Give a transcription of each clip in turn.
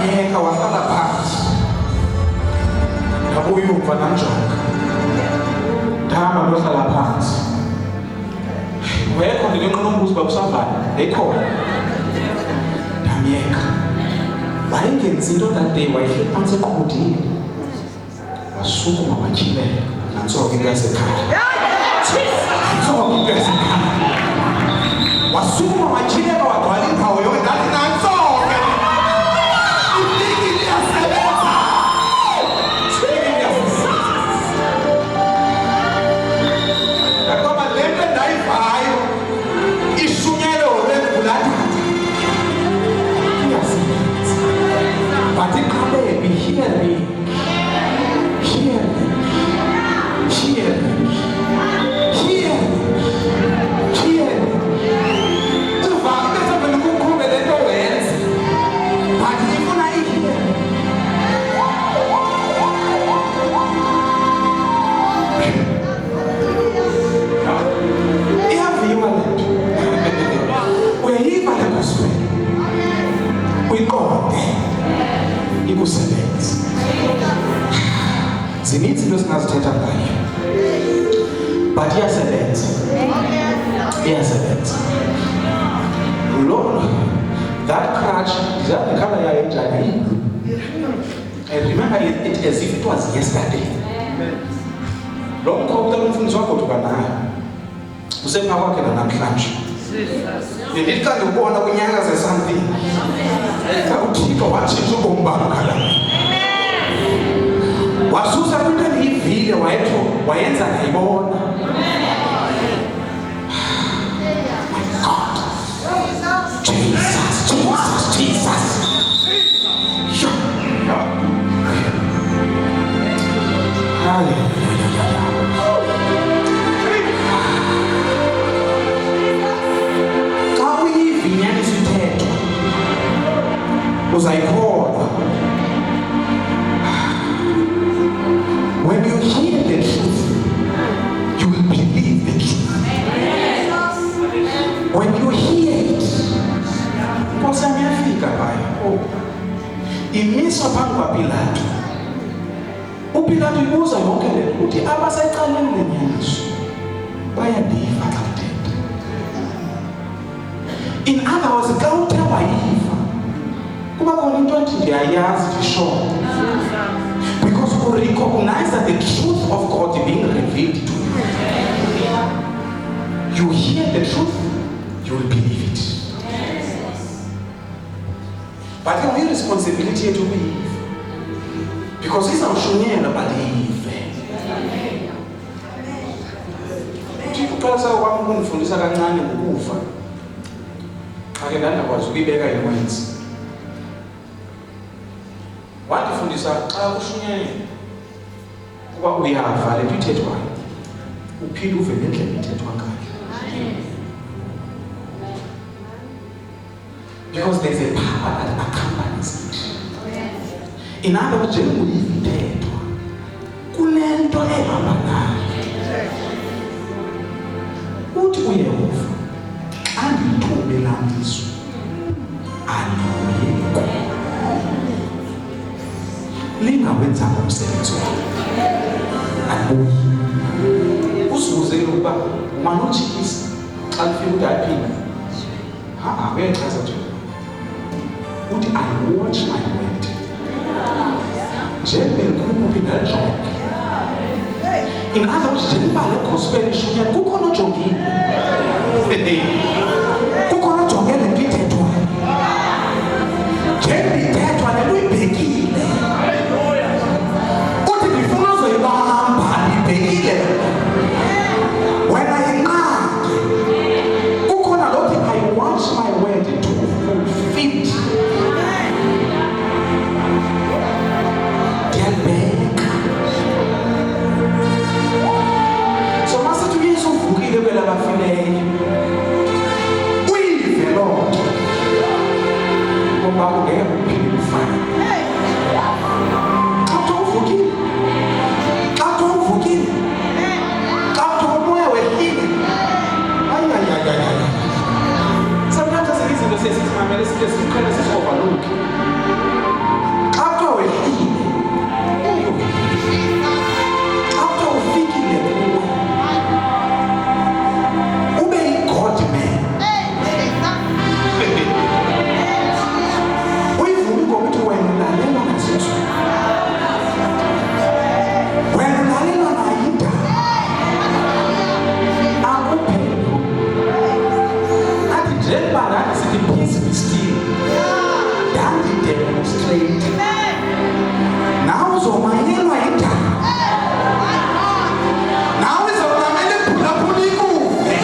Ndamyeka wahlala phansi. Ndabuya umva namjonga. Ndahamba ndohlala phansi. Wekho ndilenqina umbuzo uba usavana. Ekhona. Ndamyeka. Wayengenzi into that day, wayehleli phansi eqhudile. Wasukuma watyhilela. Nantsoke into yasekhaya. Nantsoke into yasekhaya. Wasukuma watyhilela wagcwala indawo yonke. Ndathi nantsoke. Ifikile yasebenza. Ifikile yasebenza. Ngoba le nto endayivayo ishunyelwe ngolwengulathata. Iyasebenza. But iqhabephi, hear me. Hear me. Hear me. Hear me. Hear me. Uvame bese vele kukhumbe le nto wenza. But ifuna ihear. Iyaviwa le nto. Uyayiva le gospel. Uyiqonde. Ikusebenza. Zininzi into singazithetha ngayo. But iyasebenza. Iyasebenza. Lord, that crutch, the color yayo njani? I remember it as if it was yesterday. Lo mkhokho umfundisi wakho uba nayo. Usemva kwakhe namhlanje. Ndithi xa ndibona kunyaka ze-something. UThixo watshintsha ubomi bam ngala. Wasusa kwinto endiyivile wayenza ngayibona. My God. Jesus. Xa uyivinyanisa ithetho uzayikholwa. When you hear the truth, you will believe the truth. When you hear it, Nkosi yami iyafika bayo. Imiswa phambi kwaPilato. UPilato ibuza yonke le nto ukuthi abasecaleni lenyaniswa bayandiva xa ndithetha. In other words, xa uthe wayiva kuba khona into ethi ndiyayazi ndishoyo. Because you recognize that the truth of God is being revealed to you. You hear the truth, you will believe it. But you have a responsibility to believe. Because he's not showing believe. Uqalisa kwami ukundifundisa kancane ngokufa. Ake ndandakwazi ukuyibeka yonke. Wandifundisa xa kushunyayela kuba uyafa le nto ithethwayo uphinde uve ngendlela ithethwa ngayo. Because there's a power that accompanies it. In other words, njengoba ithethwa kunento ehamba nayo. Uthi uyehova xa ndithubelaniso anoyeko lingawenzanga umsebenzi wakho. Abuyi. Uzibuzele ukuba manotshikisa xa lifika udaphini. Uyachaza nje. Uthi I watch my word. Njengoba ngikhupha indajonge. In other words, njengoba le gospel ishunya kukhona ojongile. Kukhona ojongele le nto ithethwayo. Njengoba ithethwa le nto uyibhekile. When I watch my word to fulfill get back. So mase tu Yesu vukile kwela bafileyo. Uyive Lord. Ngoba ungeke uphile ufana. Sometimes it's easy to say, "Sister, let's overlook." demonstrate. Now uzomanyelwa yindaba. Now uzomamele phulaphula ikuve.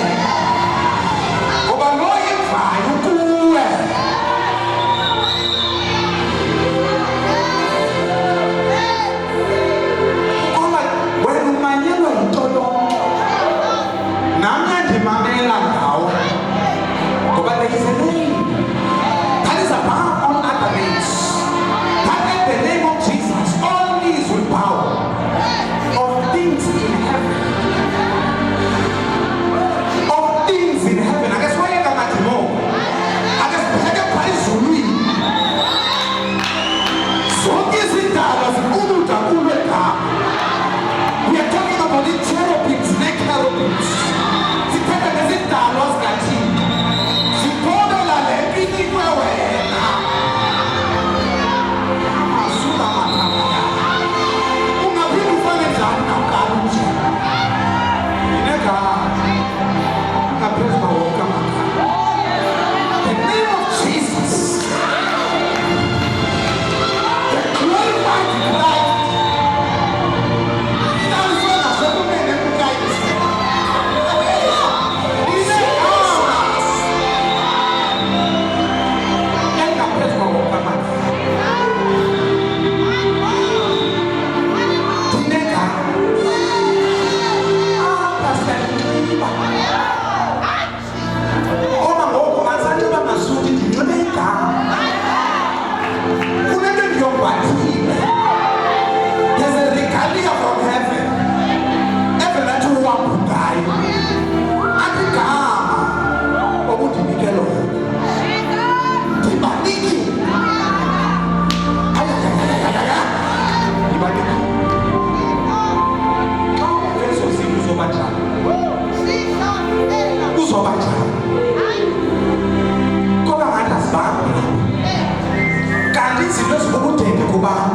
Ngoba lo yimvayo kuwe. Ngoba wena umanyelwa yinto yonke. Nami ndimamela ngawe. Ngoba there is a name that is above all other names. That at the name of Jesus, all knees will bow of things in heaven. Of things in heaven. I guess why you come at more? I guess better price Zulu. So is it that as we are talking about the cherubims, neck cherubims. The name of Jesus, the glorified Christ. That is what I said to me, the guys. There's a regalia from heaven. Heaven that you want to die. Abraham, what would you be getting? Tibaniki. Tibaniki. How first was he Uzobacha? Uzobacha. Come on, understand. Can't this be just what would take you back?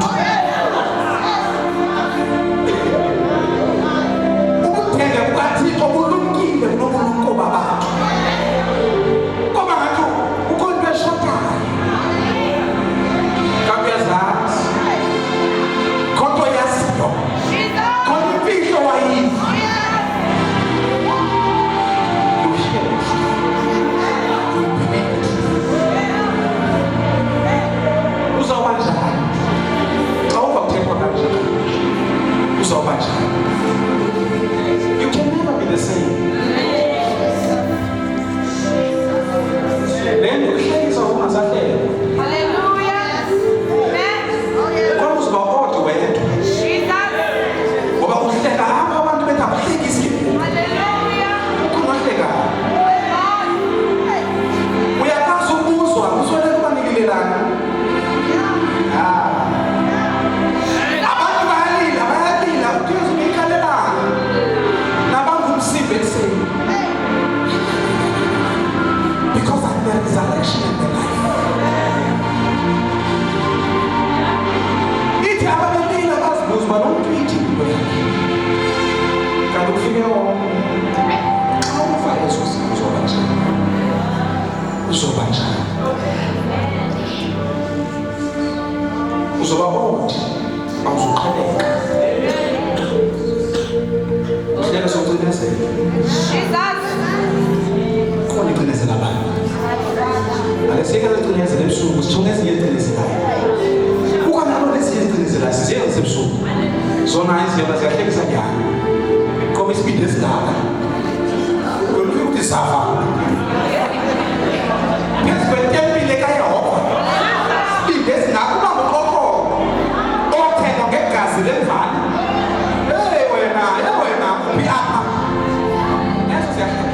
You can never be the same. Then you hear is a woman's affair. Hallelujah. What was about all the way? What was that? I want to make a big escape. Hallelujah. We are not so good, so I'm so never going to get it. Because I'm the resurrection and the life. It happened in the last books, but don't treat it well. Can you figure out how far is so much? So much. So about I'm so connected. There is something to say. Quando conhece na barra, a receita da conhece da pessoa, os chões e ele conhece lá. O canal desse ele conhece lá, se ele se pessoa, só mais ele vai ter que saber. Como esse pedido está, quando eu te salva, pensa que ele tem que cair a roupa, e desse nada não vou colocar, ou tem alguém que se leva, eu é na, piada, essa é a coisa.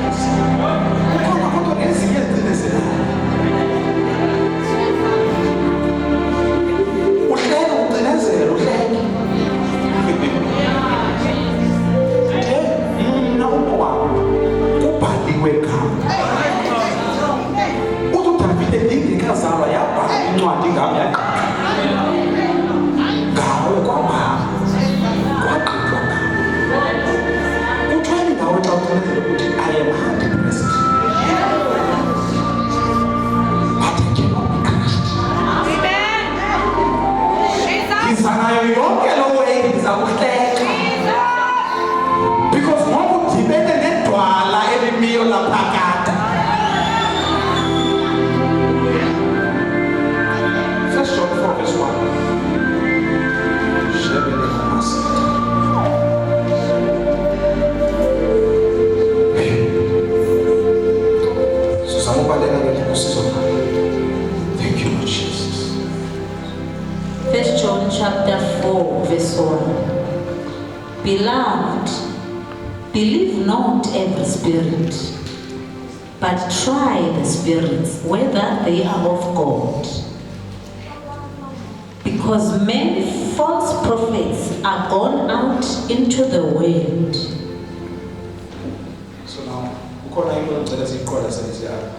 chapter 4, verse 1. Beloved, believe not every spirit, but try the spirits, whether they are of God. Because many false prophets are gone out into the world. So now, ukhona into engicela siyiqonda selisiya.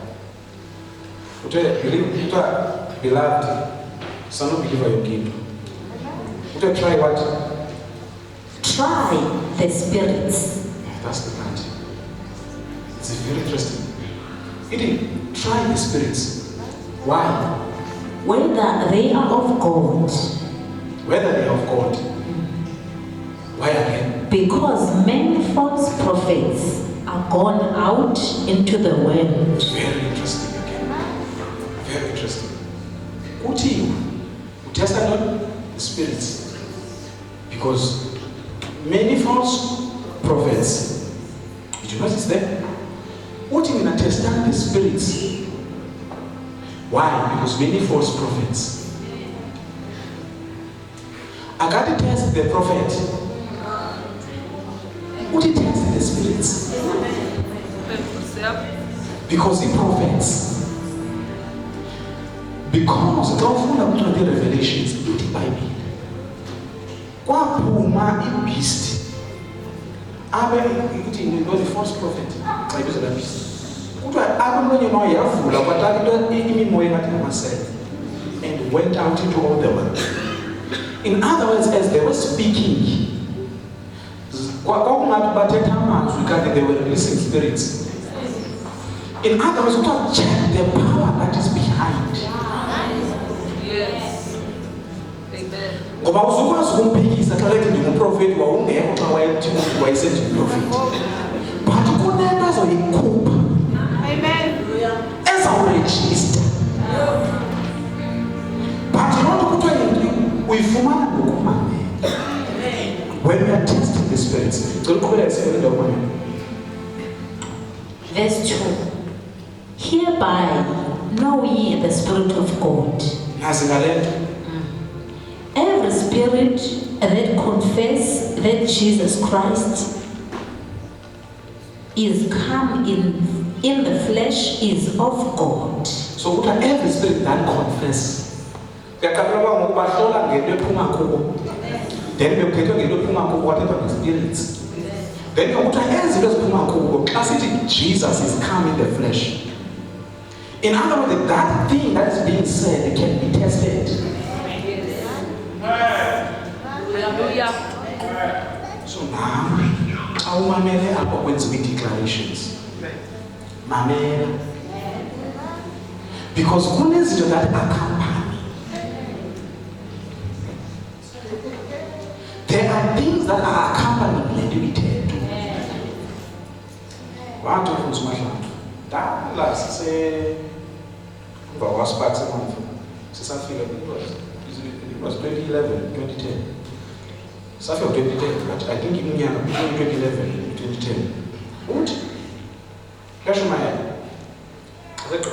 Beloved, son of believer yonke into. Try what? Try the spirits. That's the part. It's very interesting. Try the spirits. Why? Whether they are of God. Whether they are of God. Why again? Because many false prophets are gone out into the world. Very interesting again. Very interesting. Uthi, test not the spirits. Because many false prophets, did you notice them? Uthi mina test the spirits. Why? Because many false prophets. I got to test the prophet. Would he test the spirits? Because the prophets. Because God the revelations in the Bible. Kwaphuma beast. Abe ukuthi the false prophet. Xa ibiza la beast. Kuthiwa abamlonye nawo yavula kwathatha imimoya ngathi ngamasela and went out into all the world. In other words, as they were speaking, kwakungathi bathetha amazwi kanti they were releasing spirits. In other words, check the power that is behind. Yes. Amen. Ngoba uzokwazi ukumphikisa xa lethi ndingumprofeti wawungekho xa wayesenje umprofeti. But kunento azoyikhupha. Amen. Ezawurejista. But not kuthiwa uyifumana ngokumamela. When we are testing the spirits, verse 2. Hereby know ye the Spirit of God. Every spirit that confess that Jesus Christ is come in the flesh is of God. So every spirit that confess. Then whatever the spirits. Then Jesus is come in the flesh. In other words, that thing that is being said can be tested. Hallelujah. So now, our mamele are going to be declarations. Mamele. Because who is it that accompany? There are things that are accompanying limited. One to who's my land. That last say was back a month. Since I feel it was 2011, 2010. So I feel 2010, but I think in 2011, 2010. What? That's my head. I said to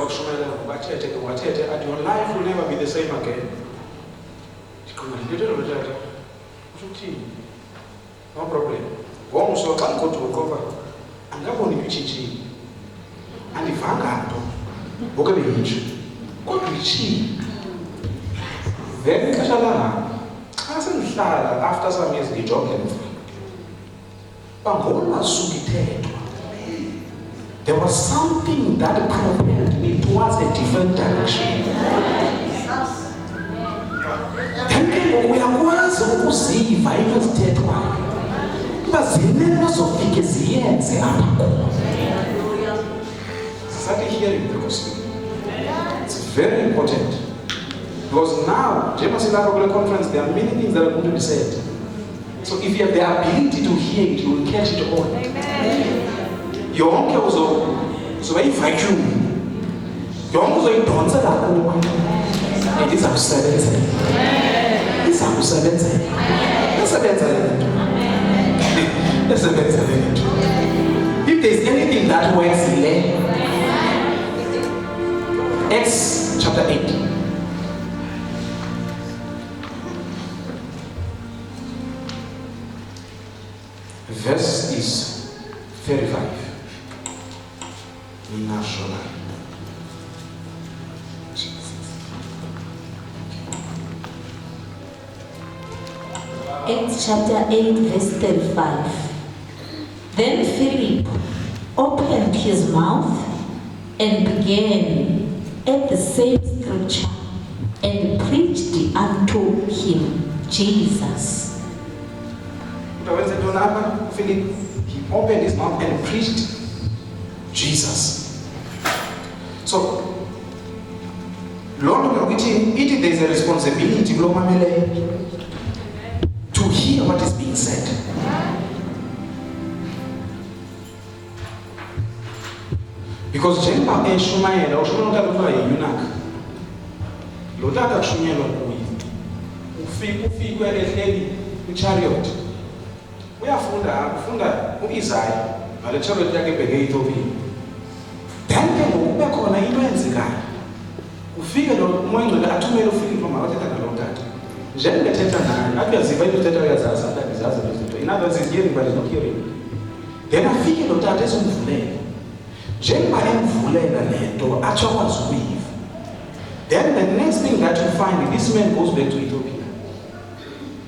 and your life will never be the same again. No problem. One so can go to recover. And that one is cheap. And if I got to, what can be rich? What be cheap? Then Kashala, after some years, the job came from. There was something that propelled me towards a different direction. Uyakwazi ukuziva into ezithethwayo uba zinento zofike ziyenze apha khona. Started hearing the gospel. It's very important because now, njengoba silapha kule conference, there are many things that are going to be said. So if you have the ability to hear it, you will catch it all. Yonke uzoba yi-vacuum. Yonke uzoyidonsa lapho and izawusebenzela. If there's anything that works in there, Acts chapter 8. verse is 35. National. Acts chapter 8, verse 35. Then Philip opened his mouth and began at the same scripture and preached unto him Jesus. Philip, he opened his mouth and preached Jesus. So, Lord, it is a responsibility to hear what is being said. Because Jenba Shumayela, Shumayela eunuch. Lotata Shumayela ufikwe ehleli chariot. Uyafunda uIsaiah ngale chariot yakhe ebheke eTopia. Then ke ngokube khona into eyenzekayo. Ufike lo moyengcwele athumele uFilip makathetha nalotata. Njengethetha naye, athi uyaziva into ethetha uyazazi athi ngizazi lezi zinto. In other words, he's hearing but he's not hearing. Then afike lotata ezomvulela. Njengoba emvulela lento atsho akwazi ukuyiva. Then the next thing that you find, this man goes back to Ethiopia.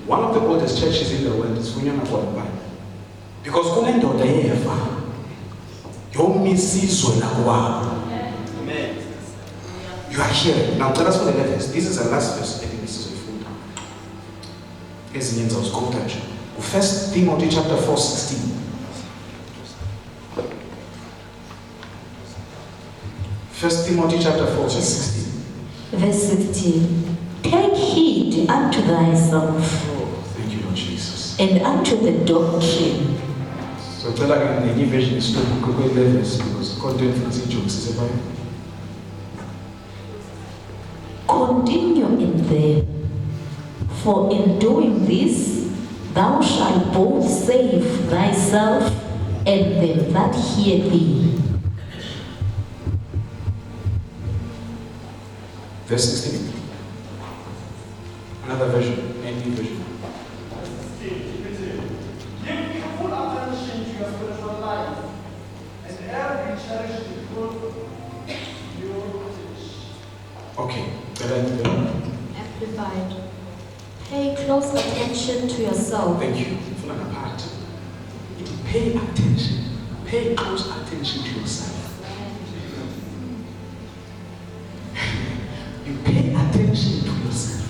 One of the oldest churches in the world is Funyana Kwalabaya. Because kunendoda yeva yomisizwe nakwabo. Amen. You are hearing. Now tell us for the letters. This is the last verse. I think this is a full time. Ezinye ngizawuzikhotha nje. 1 Timothy chapter 4:16. 1 Timothy chapter 4 verse 16. Verse 16. Take heed unto thyself. Oh, thank you, Lord Jesus. And unto the doctrine. So tell again the new version is to go levels because content fancy jokes is about. Continue in them, for in doing this thou shalt both save thyself and them that hear thee. Verse 16. Another version, any version. Give full attention to your spiritual life, and every cherish the good you teach. Okay. Amplified. Pay close attention to yourself. Thank you. Full apart. Pay attention. Pay close attention to yourself. You pay attention to yourself.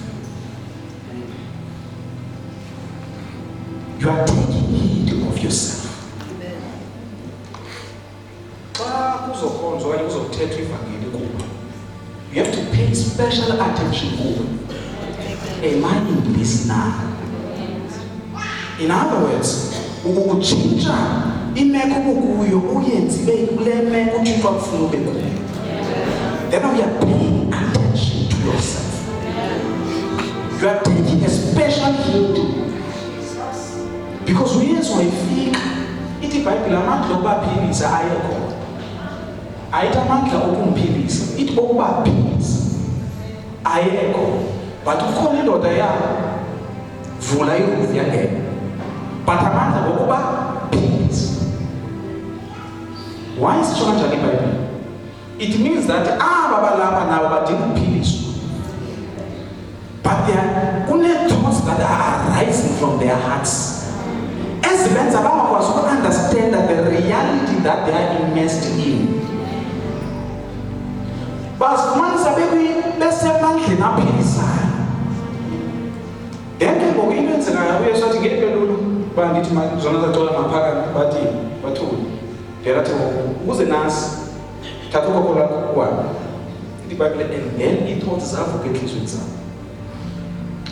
You are taking heed of yourself. You have to pay special attention. Am I in this now? In other words, ukuchinja imeko kuyo uyenzi bekuleme uchitwa mfumo bekuyo. Then we are paying attention to yourself. You are taking a special heed. Because we as we feel it Bible amandla okubaphilisa ayekho. Ayitha amandla okumphilisa, it okubaphilisa ayekho. But ukhona indoda yavula irufu yangena. But amandla okubaphilisa. Why is it kanjani iBhayibheli? It means that abalapha nabo badinga ukuphiliswa. But there are thoughts that are arising from their hearts. As men understand that the reality that they are immersed in. But once a baby, let's say man cannot please. Then we go in and say, we are starting to get a little bandit, Jonathan told my parent, but there was a nurse, Tatukola, the Bible, and then it was advocating with them.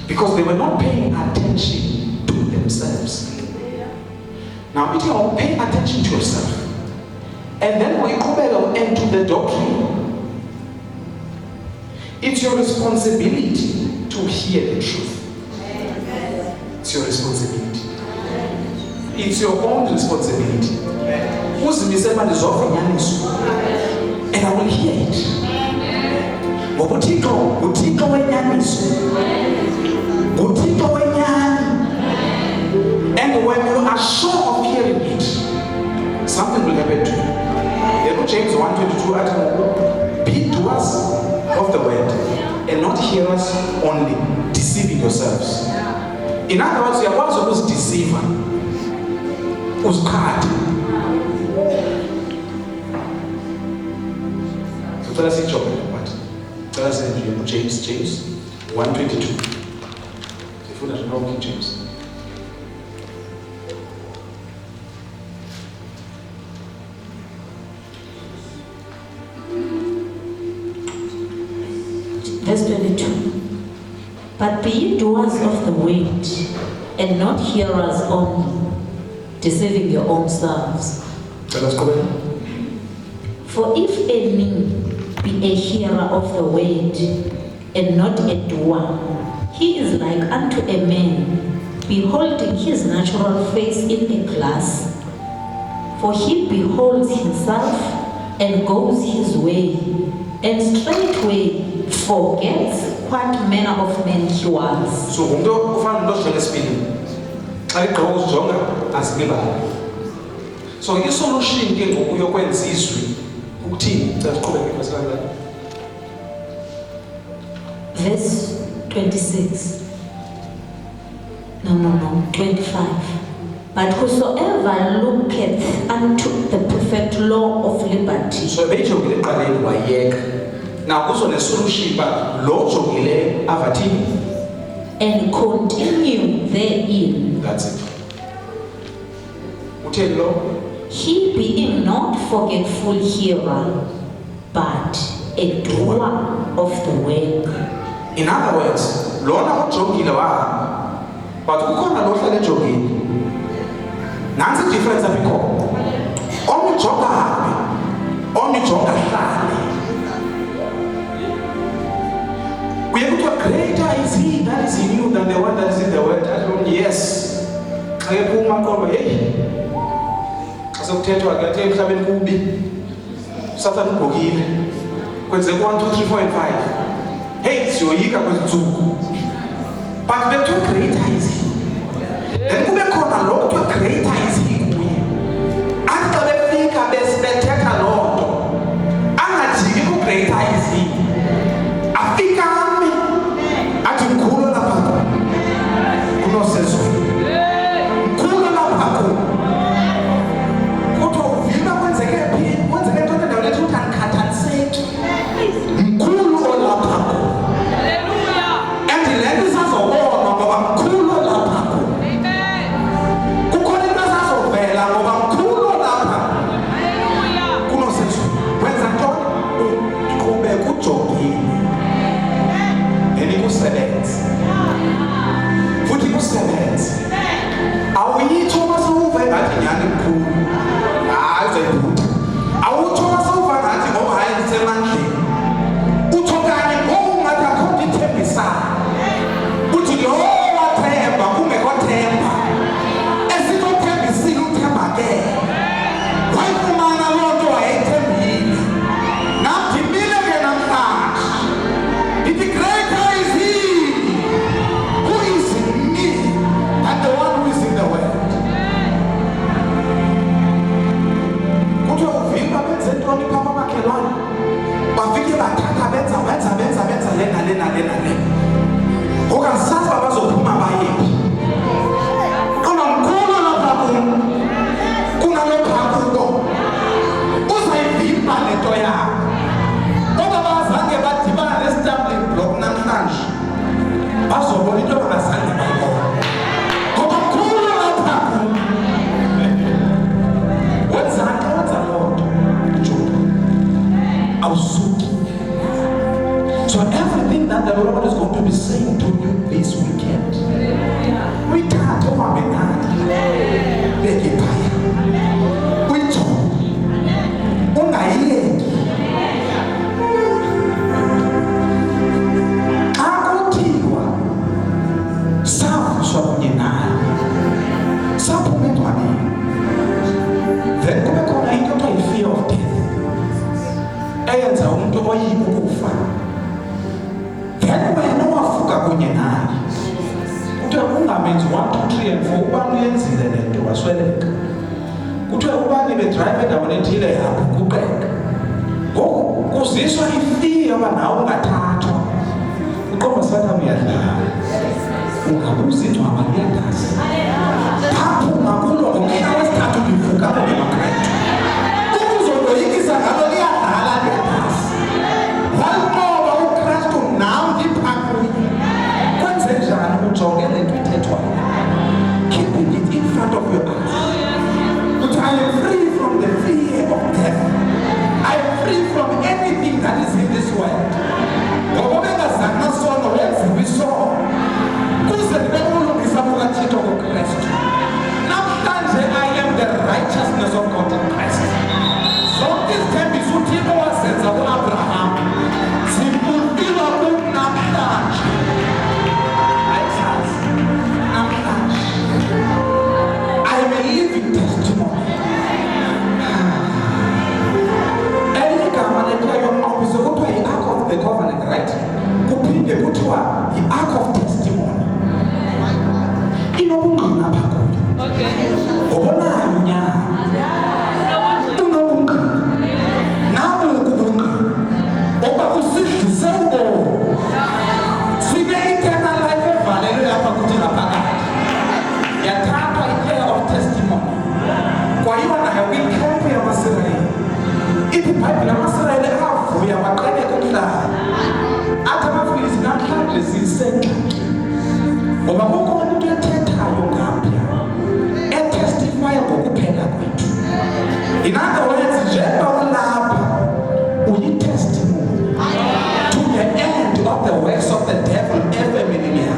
Because they were not paying attention to themselves. Now, if you pay attention to yourself, and then we go back into the doctrine, it's your responsibility to hear the truth. It's your responsibility. It's your own responsibility. And I will hear it. And when you are sure of hearing hearers only, deceiving yourselves. In other words, you are also to deceive. Who's card? So tell us each of them what? Tell us in James 1:22. If you don't know King James. Verse 22. But be ye doers of the word, and not hearers only, deceiving your own selves. Tell us, go ahead. For if any be a hearer of the word, and not a doer, he is like unto a man, beholding his natural face in a glass. For he beholds himself, and goes his way, and straightway forgets what manner of man he was. So umuntu ufana noJohn Smith. Xa igqoka uzijonga azilibali. So isolution ke ngoku yokwenza izwi ukuthini? Xa siqhubeka ngesikhathi. Verse 26. No, 25. But whosoever looketh unto the perfect law of liberty. So bejongile eqaleni wayeka. Now kuzo nesolution ba lo jongile avathini. And continue therein. That's it. Utheni lo? He being not forgetful hearer, but a doer of the work. In other words, lona ujongile wahamba. But kukhona lo hlale ejongile. Nansi difference apho ikhona. Omujonga hambi, omujonga hlale. Kuye kuthiwa greater is he that is in you than the one that is in the world. Yes. Xa ephuma kodwa hey. Xa sekuthethwa ke emhlabeni kubi. Satan ubhokile. Kwenzeka 1 2 3 4 and 5. Hey, siyoyika kwezintsuku. But bethu greater is he. Then kube khona lo kuthiwa greater is he kuye. Athi xa befika bethetha loo nto. Angajiki ku greater is he. Afika ami. Athi mkhulu lapha. Kunosezo. Mkhulu lapha ku. Kuthiwa uvima kwenzeke phi? Kwenzeke into endaweni ethi uthi andikhathaliseki. Mkhulu olapha ku. And le nto isazobonwa ngoba mkhulu olapha ku. Kukhona into esazovela ngoba mkhulu olapha. Kunosezo. Wenza ntoni? Uqhubeka ujongile. Kusebenza futhi kusebenza awuyitho masuva engathi nyani mkhulu hayi uzayibuta awutho masuva ngathi ngoba hayi ndisemandleni utho kanye ngokungathi akho ithembisayo uthi lo wathemba kungekho themba esinothembisile uthemba ke wayifumana loo nto wayethembile nathi mile ke namhlanje ithi greater is he who is in me than the one who is in the world. Kuthiwa uvimba benze ntoni phaa kwamakhelwane bafike bathatha benza lena ongasazi uba bazophuma bayephi onomkhulu lapha kum kunalo phaa kuko uzayivimba le nto yabo kodwa bazange badibana ne-stumbling block namhlanje bazobona into bangazange bayibona ngoba mkhulu lapha kum wenzani wenza loo nto juda awusuki. So everything that the Lord is going to be saying to you this weekend uyithathe uhambe nayo beke phaya uyijonge ungayiyeki. Xa kuthiwa savuswa kunye naye saphuma engcwabeni then kube khona into ekuthiwa yi-fear of death eyenza umntu oyika ukufa then wena wavuka kunye naye kuthiwa ungamenzi 1 2 3 and 4 ubani uyenzile le nto wasweleka kuthiwa ubani bedrayive endaweni ethile yabhukuqeka ngoku kuziswa ifear yoba nawe ungathathwa Uqomba sathi uyadlala. Ungabuza into abayendazi. Apho ngakulo ngomhlaba wesithathu ngivuka ngemaKristu. Ukuzoyikisa ngalo liyadlala liyazi. Walimoba uKristu nawe ngiphakuye. Kwenze njani ujonge le nto ithethwayo? Keeping it in front of your eyes. But I am free from the fear of death. I am free from anything that is in this world. I am the righteousness of God in Christ. So this time is what he was of Abraham. I am a living testimony. The ark of the covenant, right? The ark of testimony. Okay. In other words, we testimony to the end of the works of the devil ever meaning.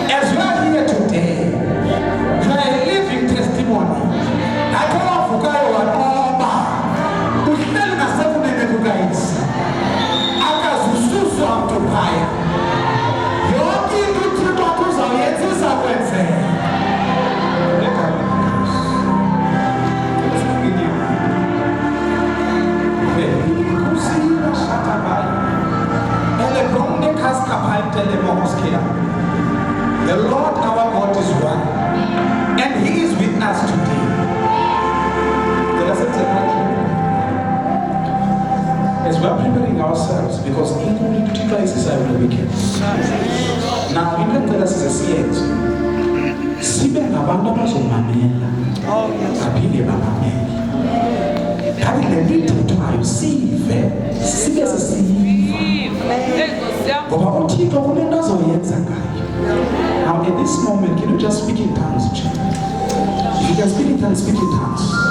As you are here today, you are a living testimony. I don't know if you are over. We tell myself to guys. Akazususu amtupaya. Yoki nduti watuza yetu za kwenze. The Lord our God is one, and He is with us today. As we are preparing ourselves, because including two places I will weekend. Now, we can tell us as a yet. Sibe ngabantu abazomamela. Aphinde bamamele. Kanti le nto ithethwayo sive, sibe sesiyiva. Ngoba uThixo kunento azoyenza ngayo. Now, at this moment, can you just speak in tongues? If you can speak in tongues, speak in tongues.